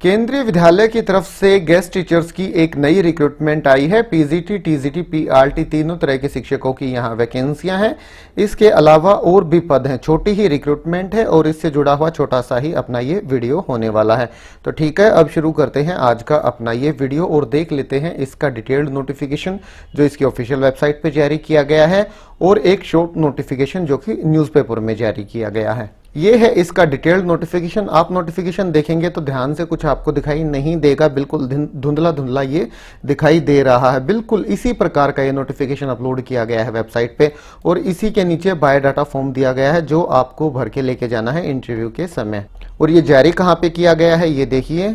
केंद्रीय विद्यालय की तरफ से गेस्ट टीचर्स की एक नई रिक्रूटमेंट आई है। पीजीटी, टीजीटी, पीआरटी तीनों तरह के शिक्षकों की यहां वैकेंसियां हैं। इसके अलावा और भी पद हैं। छोटी ही रिक्रूटमेंट है और इससे जुड़ा हुआ छोटा सा ही अपना ये वीडियो होने वाला है। तो ठीक है, अब शुरू करते हैं आज का अपना ये वीडियो और देख लेते हैं इसका डिटेल्ड नोटिफिकेशन जो इसकी ऑफिशियल वेबसाइट पर जारी किया गया है और एक शॉर्ट नोटिफिकेशन जो कि न्यूज़पेपर में जारी किया गया है। ये है इसका डिटेल्ड नोटिफिकेशन। आप नोटिफिकेशन देखेंगे तो ध्यान से कुछ आपको दिखाई नहीं देगा, बिल्कुल धुंधला धुंधला ये दिखाई दे रहा है। बिल्कुल इसी प्रकार का ये नोटिफिकेशन अपलोड किया गया है वेबसाइट पे और इसी के नीचे बायोडाटा फॉर्म दिया गया है जो आपको भर के लेके जाना है इंटरव्यू के समय। और ये जारी कहाँ पे किया गया है ये देखिए,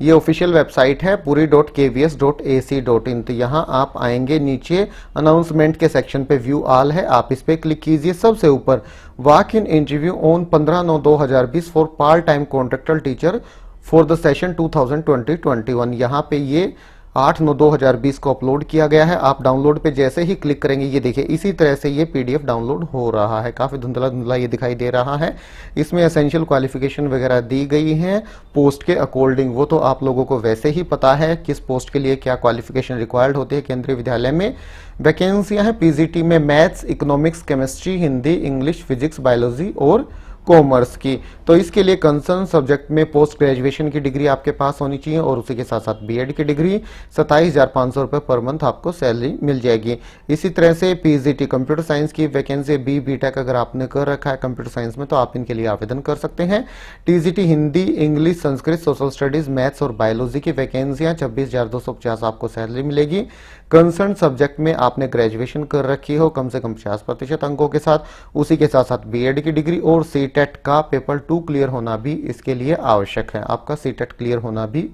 ये ऑफिशियल वेबसाइट है puri.kvs.ac.in। तो यहाँ आप आएंगे, नीचे अनाउंसमेंट के सेक्शन पे व्यू ऑल है, आप इस पे क्लिक कीजिए। सबसे ऊपर walk in interview on 15/9/2020 for part time contractual teacher for the session 2020-21। यहाँ पे ये 8/9/2020 को अपलोड किया गया है। आप डाउनलोड पे जैसे ही क्लिक करेंगे ये देखिए इसी तरह से ये पीडीएफ डाउनलोड हो रहा है। काफी धुंधला धुंधला ये दिखाई दे रहा है। इसमें एसेंशियल क्वालिफिकेशन वगैरह दी गई हैं पोस्ट के अकॉर्डिंग। वो तो आप लोगों को वैसे ही पता है किस पोस्ट के लिए क्या क्वालिफिकेशन रिक्वायर्ड होती है केंद्रीय विद्यालय में। वैकेंसियां हैं पीजीटी में maths, economics, chemistry, Hindi, English, physics, biology और कॉमर्स की। तो इसके लिए कंसर्न सब्जेक्ट में पोस्ट ग्रेजुएशन की डिग्री आपके पास होनी चाहिए और उसी के साथ साथ बीएड की डिग्री। 27,500 रुपये पर मंथ आपको सैलरी मिल जाएगी। इसी तरह से पीजीटी कंप्यूटर साइंस की वैकेंसी, बीटेक अगर आपने कर रखा है कंप्यूटर साइंस में तो आप इनके लिए आवेदन कर सकते हैं। TGT Hindi, English, Sanskrit, social studies, maths और बायोलॉजी की वैकेंसियां 26,250 आपको सैलरी मिलेगी। कंसर्न सब्जेक्ट में आपने ग्रेजुएशन कर रखी हो कम से कम 50% अंकों के साथ, उसी के साथ साथ बीएड की डिग्री और सीटेट का पेपर 2 क्लियर होना भी इसके लिए आवश्यक है। आपका सीटेट क्लियर होना भी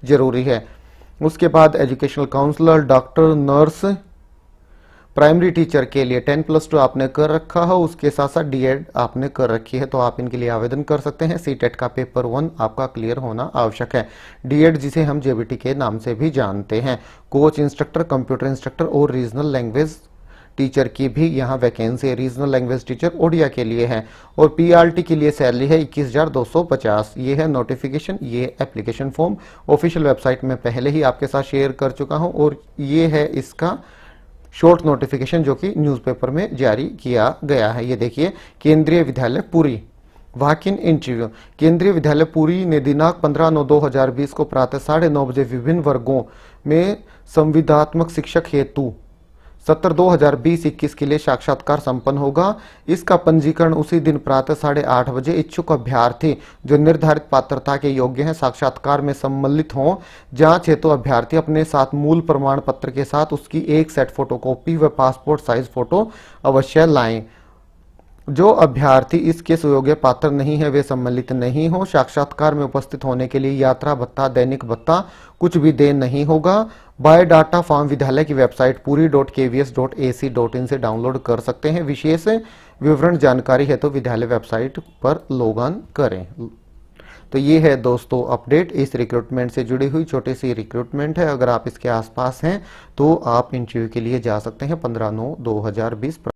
जरूरी है। उसके बाद educational counsellor, doctor, nurse, primary teacher के लिए 10+2 आपने कर रखा हो, उसके साथ साथ डीएड आपने कर रखी है तो आप इनके लिए आवेदन कर सकते हैं। सीटेट का पेपर 1 आपका क्लियर होना आवश्यक है। डीएड जिसे हम जेबीटी के नाम से भी जानते हैं। कोच इंस्ट्रक्टर, कंप्यूटर इंस्ट्रक्टर और रीजनल लैंग्वेज टीचर की भी यहाँ वैकेंसी है। रीजनल लैंग्वेज टीचर ओडिया के लिए है और पीआरटी के लिए सैलरी है 21,250। ये है नोटिफिकेशन, ये एप्लीकेशन फॉर्म ऑफिशियल वेबसाइट में पहले ही आपके साथ शेयर कर चुका हूँ और ये है इसका शॉर्ट नोटिफिकेशन जो कि न्यूज़पेपर में जारी किया गया है। ये देखिए, केंद्रीय विद्यालय पुरी वॉक इन इंटरव्यू। केंद्रीय विद्यालय पुरी ने दिनांक 15/9/2020 को प्रातः 9:30 बजे विभिन्न वर्गों में संविदात्मक शिक्षक हेतु सत्र 2020-21 के लिए साक्षात्कार संपन्न होगा। इसका पंजीकरण उसी दिन प्रातः 8:30 बजे इच्छुक अभ्यर्थी जो निर्धारित पात्रता के योग्य हैं साक्षात्कार में सम्मिलित हों। जांच हेतु अभ्यर्थी अपने साथ मूल प्रमाण पत्र के साथ उसकी एक सेट फोटोकॉपी व पासपोर्ट साइज फोटो अवश्य लाएं। जो अभ्यर्थी इसके सुयोग्य पात्र नहीं है वे सम्मिलित नहीं हो। साक्षात्कार में उपस्थित होने के लिए यात्रा भत्ता, दैनिक भत्ता कुछ भी देन नहीं होगा। बायोडाटा फॉर्म विद्यालय की वेबसाइट puri.kvs.ac.in से डाउनलोड कर सकते हैं। विशेष विवरण जानकारी है तो विद्यालय वेबसाइट पर लॉग इन करें। तो ये है दोस्तों अपडेट इस रिक्रूटमेंट से जुड़ी हुई। छोटी सी रिक्रूटमेंट है, अगर आप इसके आसपास हैं तो आप इंटरव्यू के लिए जा सकते हैं 15/9/2020।